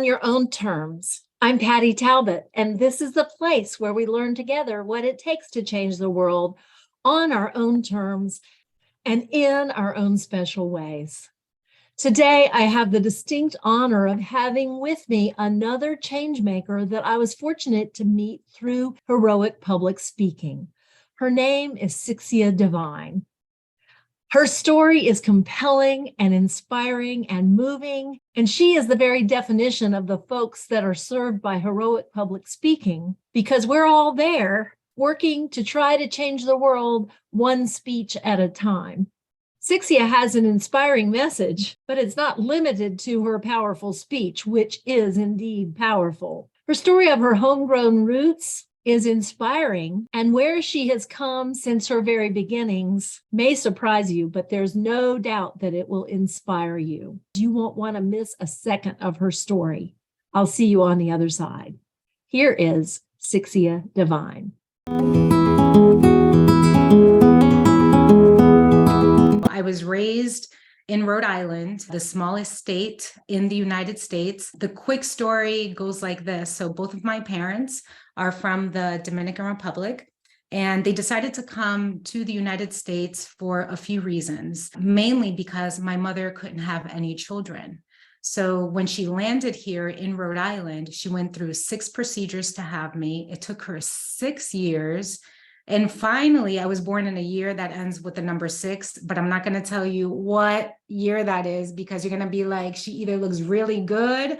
on your own terms. I'm Patty Talbot, and this is the place where we learn together what it takes to change the world on our own terms and in our own special ways. Today, I have the distinct honor of having with me another changemaker that I was fortunate to meet through heroic public speaking. Her name is Sixcia Devine. Her story is compelling and inspiring and moving, and she is the very definition of the folks that are served by heroic public speaking, because we're all there working to try to change the world one speech at a time. Sixcia has an inspiring message, but it's not limited to her powerful speech, which is indeed powerful. Her story of her homegrown roots is inspiring, and where she has come since her very beginnings may surprise you, but there's no doubt that it will inspire you. You won't want to miss a second of her story. I'll see you on the other side. Here is Sixcia Devine. I was raised in Rhode Island, the smallest state in the United States. The quick story goes like this. So both of my parents are from the Dominican Republic, and they decided to come to the United States for a few reasons, mainly because my mother couldn't have any children. So when she landed here in Rhode Island, she went through 6 procedures to have me. It took her 6 years. And finally, I was born in a year that ends with the number 6, but I'm not going to tell you what year that is, because you're going to be like, she either looks really good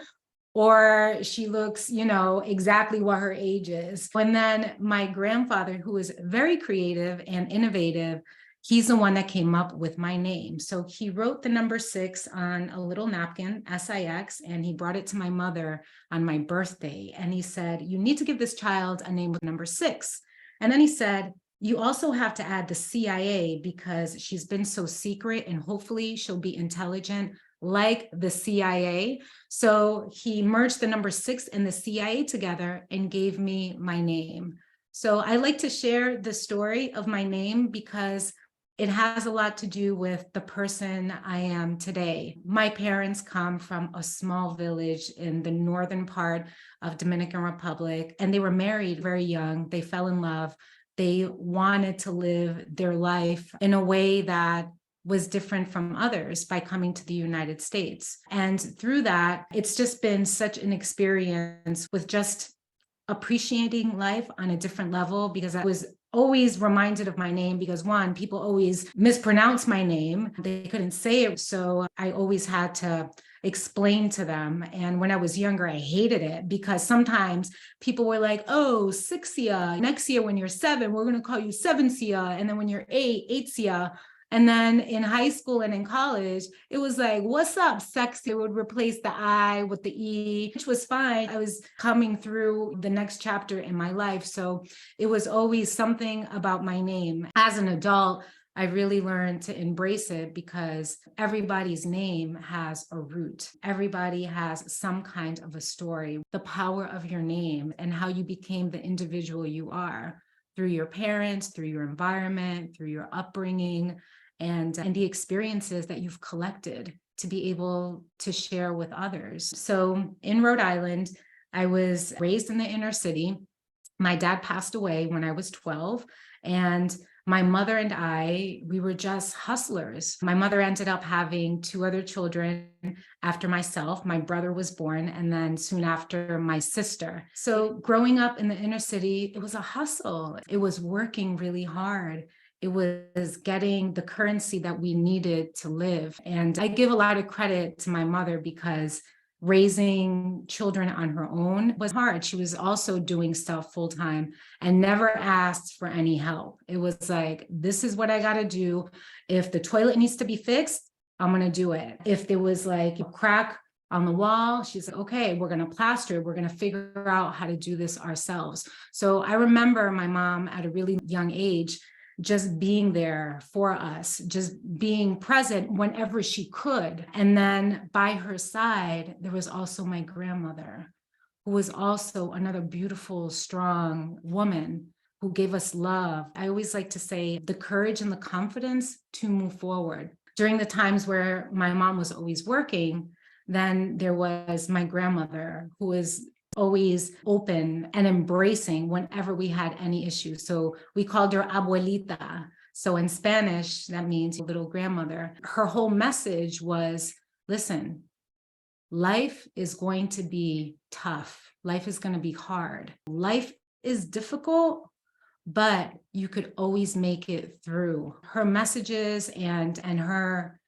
or she looks, exactly what her age is. And then my grandfather, who is very creative and innovative, he's the one that came up with my name. So he wrote the number 6 on a little napkin, SIX, and he brought it to my mother on my birthday. And he said, you need to give this child a name with number 6. And then he said, you also have to add the CIA because she's been so secret and hopefully she'll be intelligent like the CIA. So he merged the number 6 and the CIA together and gave me my name. So I like to share the story of my name because it has a lot to do with the person I am today. My parents come from a small village in the northern part of Dominican Republic, and they were married very young. They fell in love. They wanted to live their life in a way that was different from others by coming to the United States. And through that, it's just been such an experience with just appreciating life on a different level, because I was always reminded of my name because, one, people always mispronounce my name. They couldn't say it. So I always had to explain to them. And when I was younger, I hated it because sometimes people were like, oh, Sixcia, next year when you're 7, we're going to call you 7cia. And then when you're 8, 8cia. And then in high school and in college, it was like, what's up, sexy? It would replace the I with the E, which was fine. I was coming through the next chapter in my life. So it was always something about my name. As an adult, I really learned to embrace it because everybody's name has a root. Everybody has some kind of a story. The power of your name and how you became the individual you are through your parents, through your environment, through your upbringing, and the experiences that you've collected to be able to share with others. So in Rhode Island, I was raised in the inner city. My dad passed away when I was 12, and my mother and we were just hustlers. My mother ended up having 2 other children after myself. My brother was born, and then soon after, my sister. So growing up in the inner city, it was a hustle. It was working really hard. It was getting the currency that we needed to live. And I give a lot of credit to my mother because raising children on her own was hard. She was also doing stuff full time and never asked for any help. It was like, this is what I got to do. If the toilet needs to be fixed, I'm going to do it. If there was like a crack on the wall, she's like, okay, we're going to plaster it. We're going to figure out how to do this ourselves. So I remember my mom at a really young age just being there for us, just being present whenever she could. And then by her side, there was also my grandmother, who was also another beautiful, strong woman who gave us love. I always like to say the courage and the confidence to move forward. During the times where my mom was always working, Then there was my grandmother, who was always open and embracing whenever we had any issues. So we called her abuelita. So in Spanish, that means little grandmother. Her whole message was, listen, life is going to be tough. Life is going to be hard. Life is difficult, but you could always make it through. Her messages and her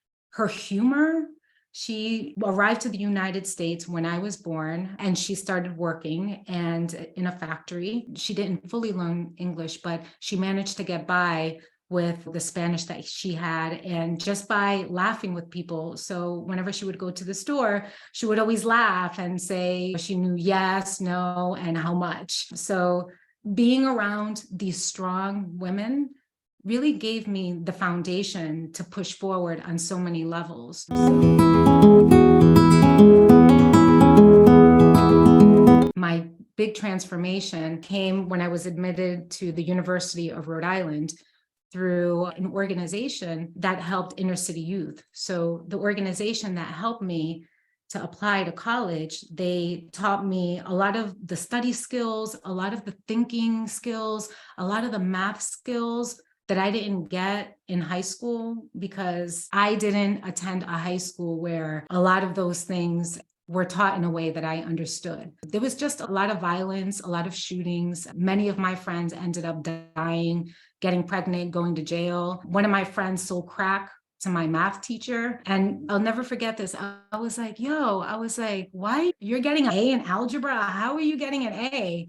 humor. She arrived to the United States when I was born, and she started working and in a factory. She didn't fully learn English, but she managed to get by with the Spanish that she had, and just by laughing with people. So whenever she would go to the store, she would always laugh and say she knew yes, no, and how much. So being around these strong women really gave me the foundation to push forward on so many levels. My big transformation came when I was admitted to the University of Rhode Island through an organization that helped inner city youth. So the organization that helped me to apply to college, they taught me a lot of the study skills, a lot of the thinking skills, a lot of the math skills that I didn't get in high school, because I didn't attend a high school where a lot of those things were taught in a way that I understood. There was just a lot of violence, a lot of shootings. Many of my friends ended up dying, getting pregnant, going to jail. One of my friends sold crack to my math teacher. And I'll never forget this. I was like, why? You're getting an A in algebra? How are you getting an A?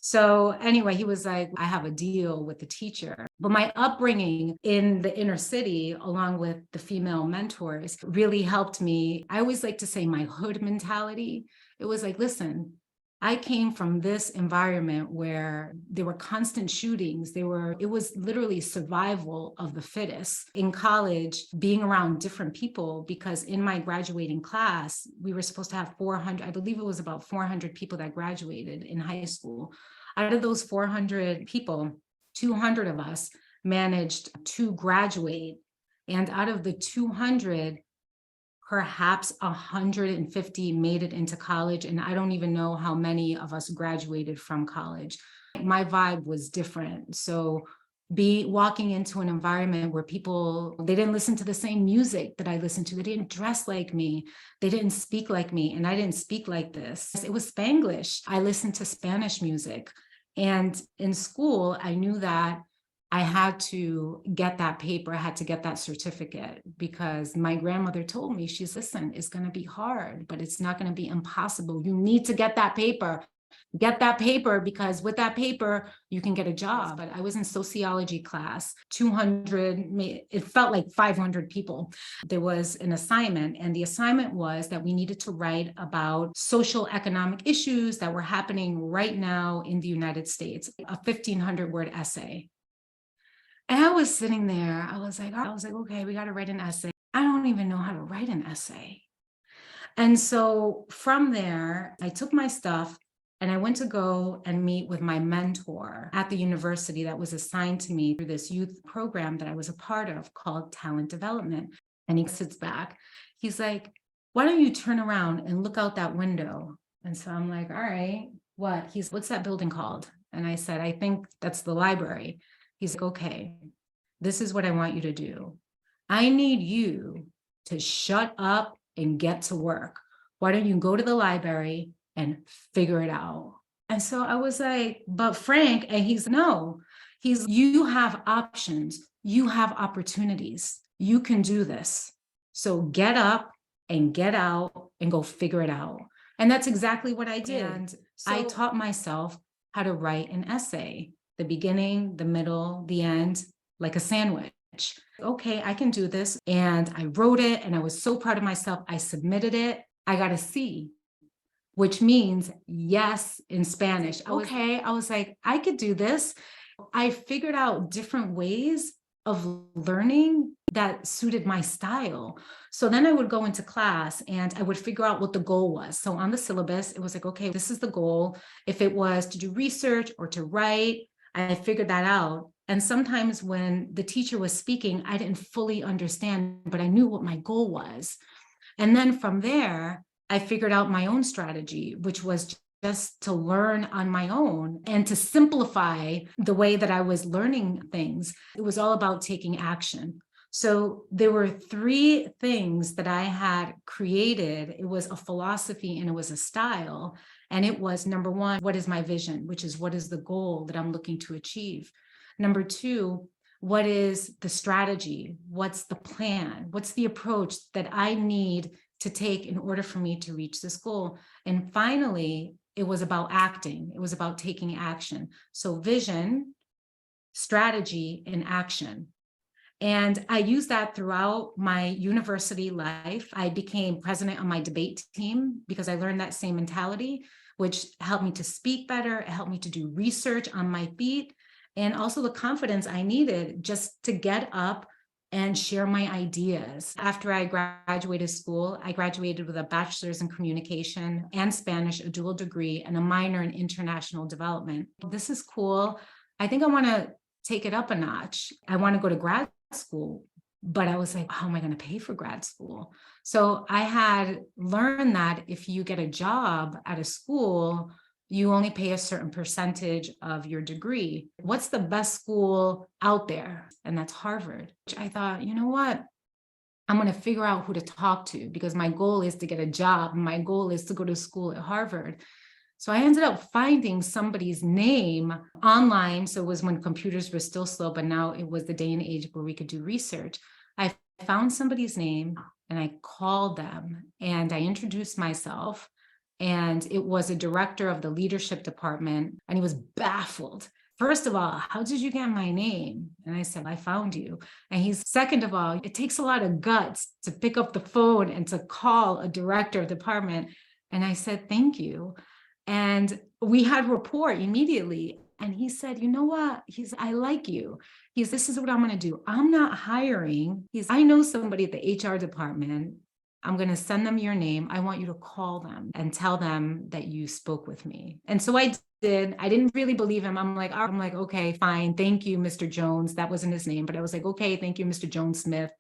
So anyway, he was like, I have a deal with the teacher. But my upbringing in the inner city, along with the female mentors, really helped me. I always like to say my hood mentality. It was like, listen, I came from this environment where there were constant shootings. It was literally survival of the fittest. In college, being around different people, because in my graduating class, we were supposed to have 400, I believe it was about 400 people that graduated in high school. Out of those 400 people, 200 of us managed to graduate. And out of the 200, perhaps 150 made it into college. And I don't even know how many of us graduated from college. My vibe was different. So walking into an environment where people, they didn't listen to the same music that I listened to. They didn't dress like me. They didn't speak like me. And I didn't speak like this. It was Spanglish. I listened to Spanish music. And in school, I knew that I had to get that paper. I had to get that certificate, because my grandmother told me, listen, it's going to be hard, but it's not going to be impossible. You need to get that paper. Get that paper, because with that paper, you can get a job. But I was in sociology class, 200, it felt like 500 people. There was an assignment, and the assignment was that we needed to write about social economic issues that were happening right now in the United States, a 1,500-word essay. And I was sitting there, I was like, okay, we got to write an essay. I don't even know how to write an essay. And so from there, I took my stuff and I went to go and meet with my mentor at the university that was assigned to me through this youth program that I was a part of called Talent Development. And he sits back. He's like, why don't you turn around and look out that window? And so I'm like, all right, what? What's that building called? And I said, I think that's the library. He's like, okay, this is what I want you to do. I need you to shut up and get to work. Why don't you go to the library and figure it out? And so I was like, but Frank, and he's no, you have options. You have opportunities. You can do this. So get up and get out and go figure it out. And that's exactly what I did. And so I taught myself how to write an essay. The beginning, the middle, the end, like a sandwich. Okay, I can do this. And I wrote it and I was so proud of myself. I submitted it. I got a C, which means yes in Spanish. I was like, I could do this. I figured out different ways of learning that suited my style. So then I would go into class and I would figure out what the goal was. So on the syllabus, it was like, okay, this is the goal. If it was to do research or to write, I figured that out. And sometimes when the teacher was speaking, I didn't fully understand, but I knew what my goal was. And then from there, I figured out my own strategy, which was just to learn on my own and to simplify the way that I was learning things. It was all about taking action. So there were three things that I had created. It was a philosophy and it was a style. And it was, number one, what is my vision, which is what is the goal that I'm looking to achieve? Number two, what is the strategy? What's the plan? What's the approach that I need to take in order for me to reach this goal? And finally, it was about acting. It was about taking action. So vision, strategy, and action. And I used that throughout my university life. I became president on my debate team because I learned that same mentality, which helped me to speak better. It helped me to do research on my feet, and also the confidence I needed just to get up and share my ideas. After I graduated school, I graduated with a bachelor's in communication and Spanish, a dual degree, and a minor in international development. This is cool. I think I want to take it up a notch. I want to go to grad school, but I was like, how am I going to pay for grad school? So I had learned that if you get a job at a school, you only pay a certain percentage of your degree. What's the best school out there? And that's Harvard. I thought, you know what? I'm going to figure out who to talk to because my goal is to get a job. My goal is to go to school at Harvard. So I ended up finding somebody's name online. So it was when computers were still slow, but now it was the day and age where we could do research. I found somebody's name and I called them and I introduced myself. And it was a director of the leadership department. And he was baffled. First of all, how did you get my name? And I said, I found you. And he's, second of all, it takes a lot of guts to pick up the phone and to call a director of the department. And I said, thank you. And we had rapport immediately. And he said, you know what? I like you. This is what I'm going to do. I'm not hiring. I know somebody at the HR department. I'm going to send them your name. I want you to call them and tell them that you spoke with me. And so I did. I didn't really believe him. I'm like, okay, fine. Thank you, Mr. Jones. That wasn't his name, but I was like, okay, thank you, Mr. Jones Smith.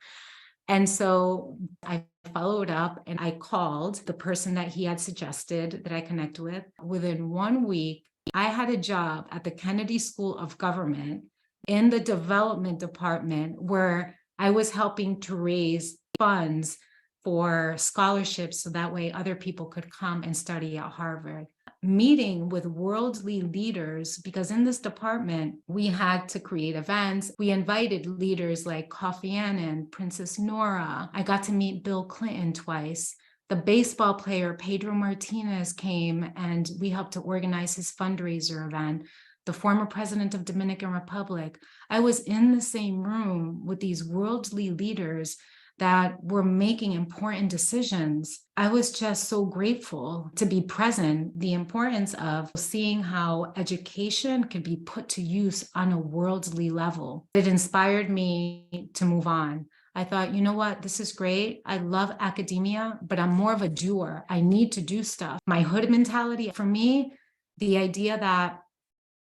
And so I followed up and I called the person that he had suggested that I connect with. Within 1 week, I had a job at the Kennedy School of Government in the development department where I was helping to raise funds for scholarships so that way other people could come and study at Harvard. Meeting with worldly leaders, because in this department, we had to create events. We invited leaders like Kofi Annan, Princess Nora. I got to meet Bill Clinton twice. The baseball player Pedro Martinez came and we helped to organize his fundraiser event. The former president of Dominican Republic. I was in the same room with these worldly leaders that were making important decisions. I was just so grateful to be present, the importance of seeing how education could be put to use on a worldly level. It inspired me to move on. I thought, you know what, this is great. I love academia, but I'm more of a doer. I need to do stuff. My hood mentality, for me, the idea that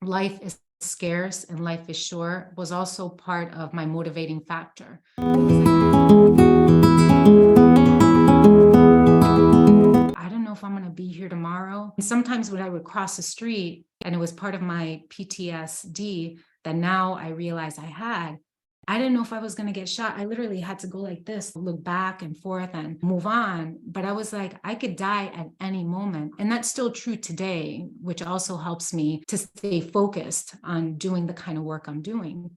life is scarce and life is short was also part of my motivating factor. I don't know if I'm going to be here tomorrow. And sometimes when I would cross the street, and it was part of my PTSD that now I realize I didn't know if I was going to get shot. I literally had to go like this, look back and forth and move on. But I was like, I could die at any moment. And that's still true today, which also helps me to stay focused on doing the kind of work I'm doing.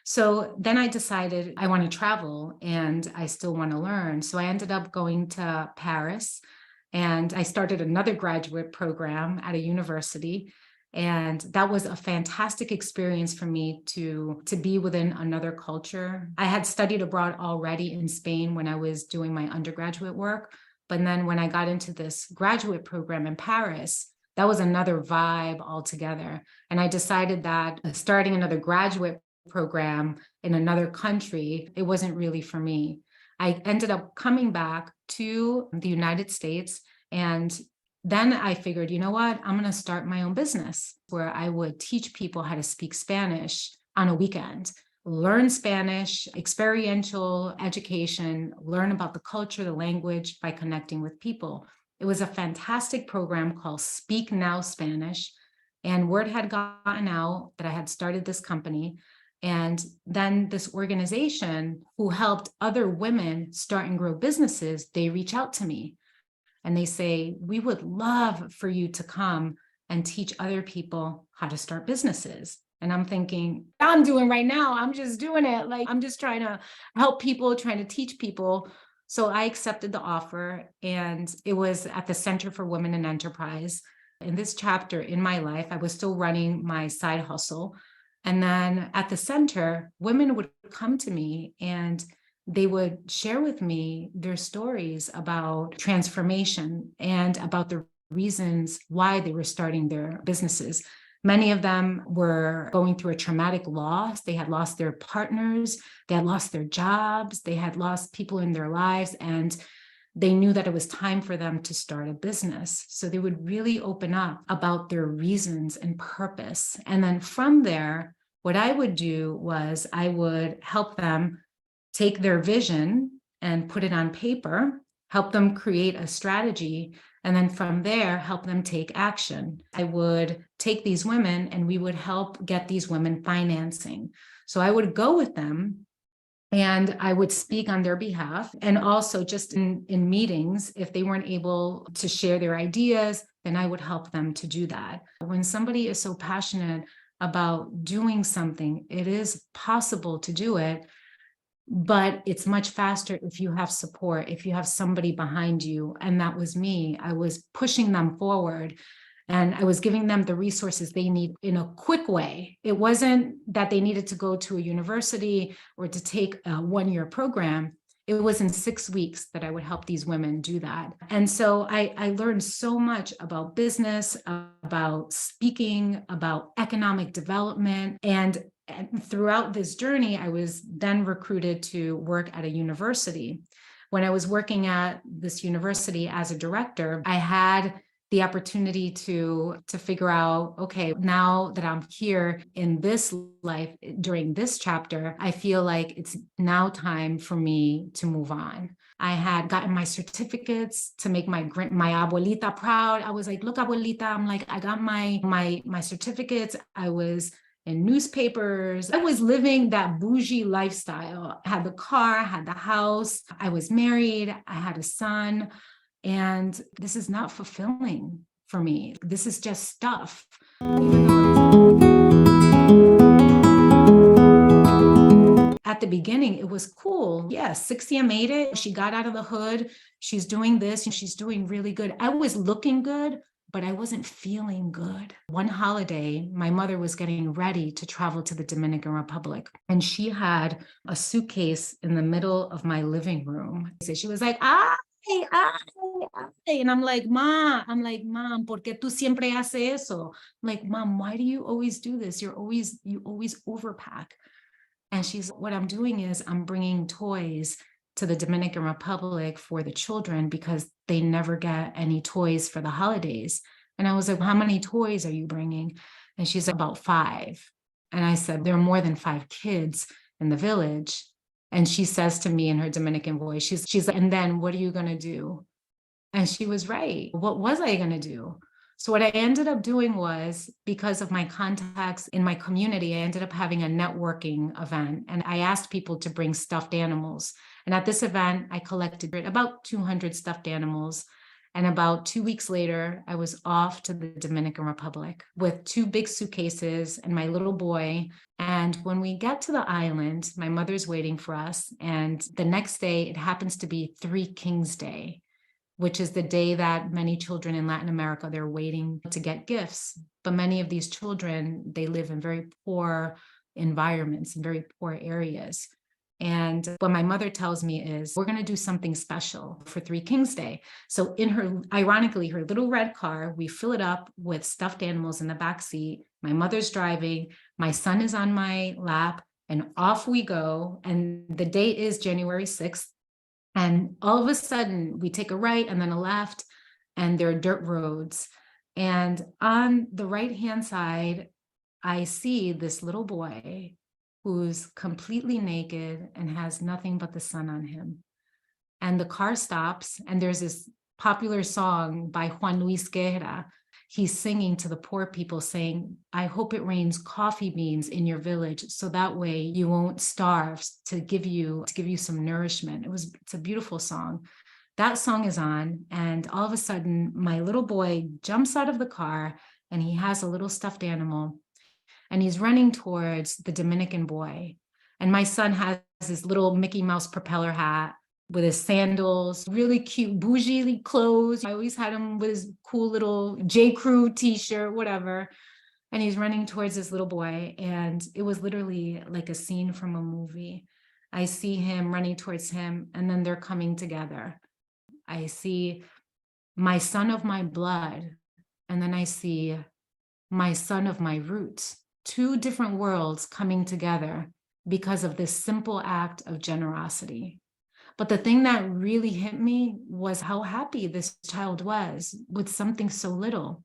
So then I decided I want to travel and I still want to learn. So I ended up going to Paris and I started another graduate program at a university. And that was a fantastic experience for me to be within another culture. I had studied abroad already in Spain when I was doing my undergraduate work. But then when I got into this graduate program in Paris, that was another vibe altogether. And I decided that starting another graduate program in another country, it wasn't really for me. I ended up coming back to the United States and then I figured, you know what, I'm going to start my own business where I would teach people how to speak Spanish on a weekend. learn Spanish, experiential education, learn about the culture, the language by connecting with people. It was a fantastic program called Speak Now Spanish. And word had gotten out that I had started this company. And then this organization who helped other women start and grow businesses, they reach out to me and they say, we would love for you to come and teach other people how to start businesses. And I'm thinking, I'm doing right now. I'm just doing it. Like, I'm just trying to help people, trying to teach people. So I accepted the offer, and it was at the Center for Women in Enterprise. In this chapter in my life, I was still running my side hustle. And then at the center, women would come to me and they would share with me their stories about transformation and about the reasons why they were starting their businesses. Many of them were going through a traumatic loss. They had lost their partners, they had lost their jobs, they had lost people in their lives, and they knew that it was time for them to start a business. So they would really open up about their reasons and purpose. And then from there, what I would do was I would help them take their vision and put it on paper, help them create a strategy, and then from there, help them take action. I would take these women and we would help get these women financing. So I would go with them and I would speak on their behalf. And also just in meetings, if they weren't able to share their ideas, then I would help them to do that. When somebody is so passionate about doing something, it is possible to do it. But it's much faster if you have support, if you have somebody behind you. And that was me. I was pushing them forward and I was giving them the resources they need in a quick way. It wasn't that they needed to go to a university or to take a one-year program. It was in 6 weeks that I would help these women do that. And so I learned so much about business, about speaking, about economic development. And throughout this journey, I was then recruited to work at a university. When I was working at this university as a director, I had the opportunity to figure out, okay, now that I'm here in this life during this chapter, I feel like it's now time for me to move on. I had gotten my certificates to make my abuelita proud. I was like, look, abuelita, I'm like, I got my certificates. I was in newspapers. I was living that bougie lifestyle. I had the car, I had the house, I was married, I had a son. And this is not fulfilling for me. This is just stuff. At the beginning, it was cool. Yes, Sixcia made it. She got out of the hood. She's doing this and she's doing really good. I was looking good, but I wasn't feeling good. One holiday, my mother was getting ready to travel to the Dominican Republic, and she had a suitcase in the middle of my living room. So she was like, and I'm like, Mom, ¿por qué tú siempre haces eso? I'm like, Mom, why do you always do this? You always overpack. And she's, what I'm doing is I'm bringing toys to the Dominican Republic for the children because they never get any toys for the holidays. And I was like, how many toys are you bringing? And she's like, about 5. And I said, there are more than 5 kids in the village. And she says to me in her Dominican voice, she's like, and then what are you going to do? And she was right. What was I going to do? So what I ended up doing was, because of my contacts in my community, I ended up having a networking event, and I asked people to bring stuffed animals. And at this event, I collected about 200 stuffed animals. And about 2 weeks later, I was off to the Dominican Republic with 2 big suitcases and my little boy. And when we get to the island, my mother's waiting for us. And the next day, it happens to be Three Kings Day, which is the day that many children in Latin America, they're waiting to get gifts. But many of these children, they live in very poor environments, in very poor areas. And what my mother tells me is, we're going to do something special for Three Kings Day. So in her, ironically, her little red car, we fill it up with stuffed animals in the back seat. My mother's driving, my son is on my lap, and off we go. And the date is January 6th. And all of a sudden we take a right and then a left, and there are dirt roads. And on the right-hand side, I see this little boy who's completely naked and has nothing but the sun on him. And the car stops, and there's this popular song by Juan Luis Guerra. He's singing to the poor people saying, I hope it rains coffee beans in your village so that way you won't starve, to give you some nourishment. It's a beautiful song. That song is on, and all of a sudden my little boy jumps out of the car, and he has a little stuffed animal, and he's running towards the Dominican boy. And my son has his little Mickey Mouse propeller hat with his sandals, really cute bougie clothes. I always had him with his cool little J. Crew t-shirt, whatever. And he's running towards this little boy. And it was literally like a scene from a movie. I see him running towards him, and then they're coming together. I see my son of my blood, and then I see my son of my roots. Two different worlds coming together because of this simple act of generosity. But the thing that really hit me was how happy this child was with something so little.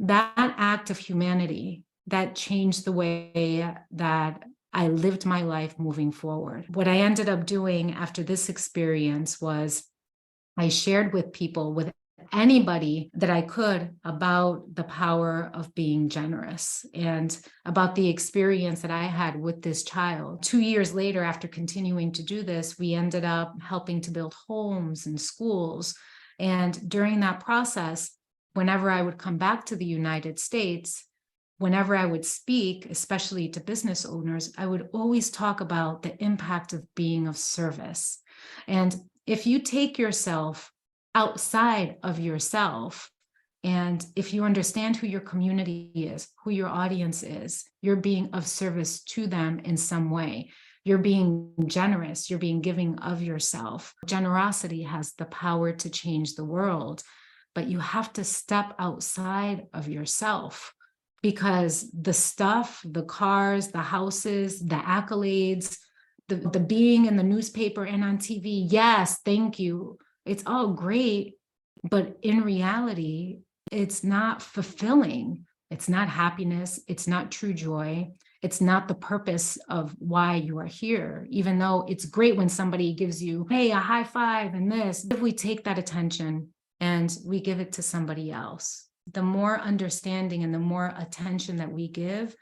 That act of humanity that changed the way that I lived my life moving forward. What I ended up doing after this experience was I shared with people, with anybody that I could, about the power of being generous and about the experience that I had with this child. 2 years later, after continuing to do this, we ended up helping to build homes and schools. And during that process, whenever I would come back to the United States, whenever I would speak, especially to business owners, I would always talk about the impact of being of service. And if you take yourself outside of yourself, and if you understand who your community is, who your audience is, you're being of service to them in some way. You're being generous, you're being giving of yourself. Generosity has the power to change the world, but you have to step outside of yourself, because the stuff, the cars, the houses, the accolades, the being in the newspaper and on TV, yes, thank you. It's all great, but in reality, it's not fulfilling. It's not happiness. It's not true joy. It's not the purpose of why you are here, even though it's great when somebody gives you, hey, a high five and this. If we take that attention and we give it to somebody else, the more understanding and the more attention that we give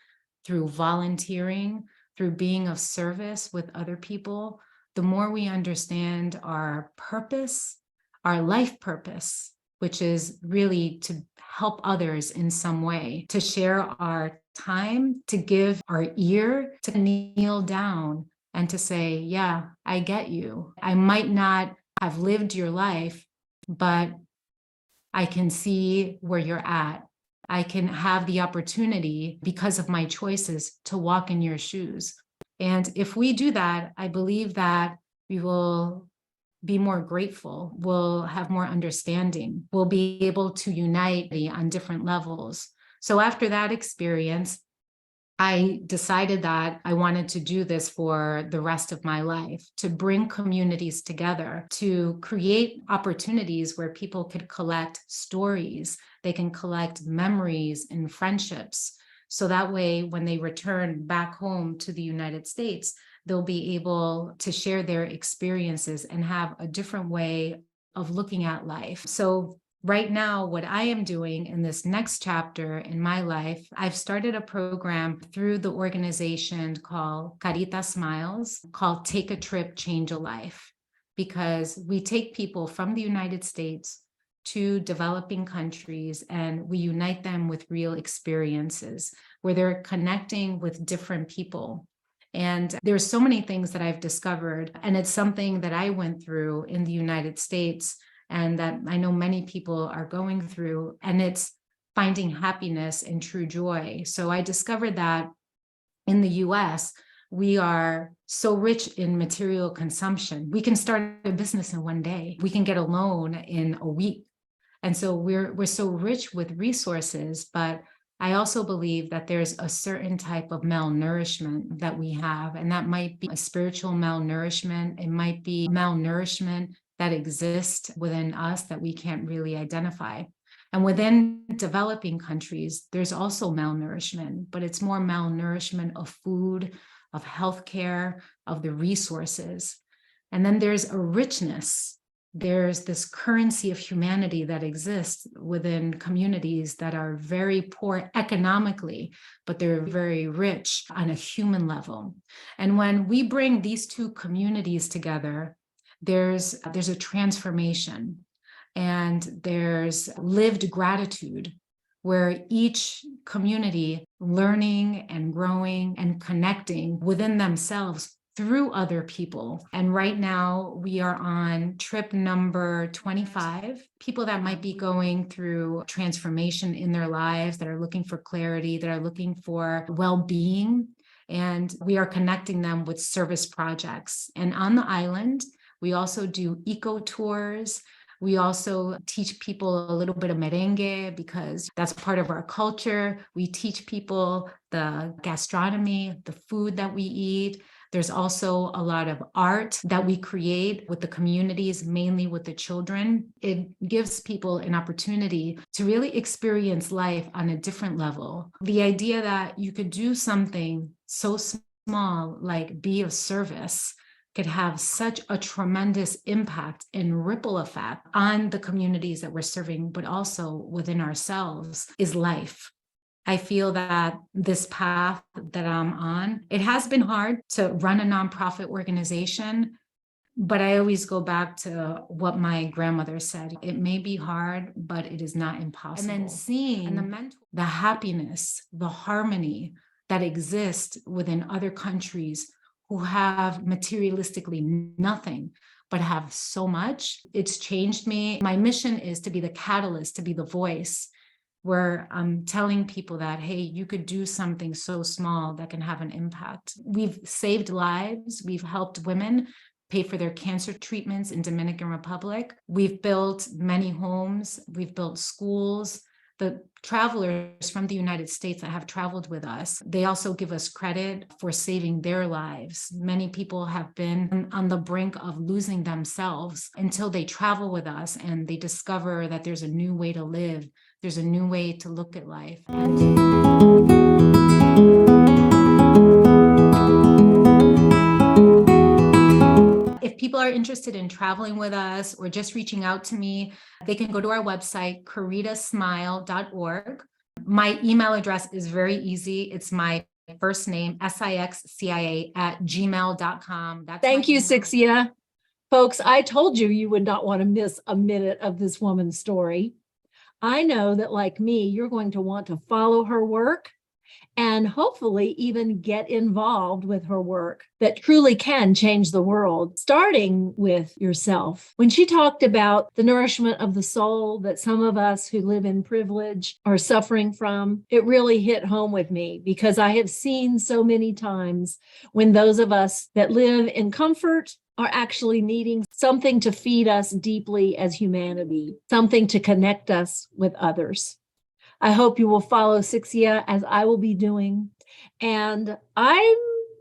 through volunteering, through being of service with other people, the more we understand our purpose, our life purpose, which is really to help others in some way, to share our time, to give our ear, to kneel down and to say, yeah, I get you. I might not have lived your life, but I can see where you're at. I can have the opportunity, because of my choices, to walk in your shoes. And if we do that, I believe that we will be more grateful, we'll have more understanding, we'll be able to unite on different levels. So after that experience, I decided that I wanted to do this for the rest of my life, to bring communities together, to create opportunities where people could collect stories, they can collect memories and friendships. So that way, when they return back home to the United States, they'll be able to share their experiences and have a different way of looking at life. So right now, what I am doing in this next chapter in my life, I've started a program through the organization called Carlita Smiles, called Take a Trip, Change a Life, because we take people from the United States to developing countries and we unite them with real experiences where they're connecting with different people. And there's so many things that I've discovered, and it's something that I went through in the United States and that I know many people are going through, and it's finding happiness and true joy. So I discovered that in the US, we are so rich in material consumption. We can start a business in one day. We can get a loan in a week. And so we're so rich with resources, but I also believe that there's a certain type of malnourishment that we have, and that might be a spiritual malnourishment. It might be malnourishment that exists within us that we can't really identify. And within developing countries, there's also malnourishment, but it's more malnourishment of food, of healthcare, of the resources. And then there's a richness. There's this currency of humanity that exists within communities that are very poor economically, but they're very rich on a human level. And when we bring these two communities together, there's a transformation, and there's lived gratitude, where each community learning and growing and connecting within themselves through other people. And right now we are on trip number 25. People that might be going through transformation in their lives, that are looking for clarity, that are looking for well-being. And we are connecting them with service projects. And on the island, we also do eco tours. We also teach people a little bit of merengue because that's part of our culture. We teach people the gastronomy, the food that we eat. There's also a lot of art that we create with the communities, mainly with the children. It gives people an opportunity to really experience life on a different level. The idea that you could do something so small, like be of service, could have such a tremendous impact and ripple effect on the communities that we're serving, but also within ourselves, is life. I feel that this path that I'm on, it has been hard to run a nonprofit organization, but I always go back to what my grandmother said. It may be hard, but it is not impossible. And then seeing the happiness, the harmony that exists within other countries who have materialistically nothing, but have so much, it's changed me. My mission is to be the catalyst, to be the voice, where I'm telling people that, hey, you could do something so small that can have an impact. We've saved lives. We've helped women pay for their cancer treatments in Dominican Republic. We've built many homes. We've built schools. The travelers from the United States that have traveled with us, they also give us credit for saving their lives. Many people have been on the brink of losing themselves until they travel with us and they discover that there's a new way to live. There's a new way to look at life. If people are interested in traveling with us or just reaching out to me, they can go to our website, carlitasmile.org. My email address is very easy. It's my first name, sixcia@gmail.com. Thank you, Sixcia. Folks, I told you you would not want to miss a minute of this woman's story. I know that, like me, you're going to want to follow her work and hopefully even get involved with her work that truly can change the world, starting with yourself. When she talked about the nourishment of the soul that some of us who live in privilege are suffering from, it really hit home with me because I have seen so many times when those of us that live in comfort are actually needing something to feed us deeply as humanity, something to connect us with others. I hope you will follow Sixcia as I will be doing. And I'm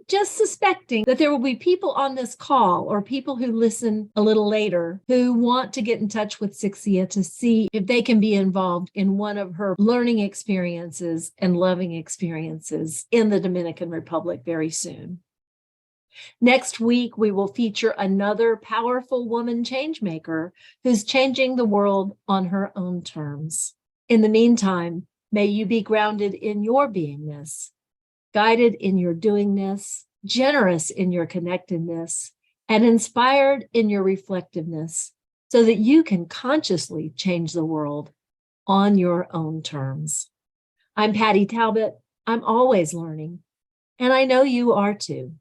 just suspecting that there will be people on this call or people who listen a little later who want to get in touch with Sixcia to see if they can be involved in one of her learning experiences and loving experiences in the Dominican Republic very soon. Next week, we will feature another powerful woman changemaker who's changing the world on her own terms. In the meantime, may you be grounded in your beingness, guided in your doingness, generous in your connectedness, and inspired in your reflectiveness, so that you can consciously change the world on your own terms. I'm Patty Talbot. I'm always learning, and I know you are too.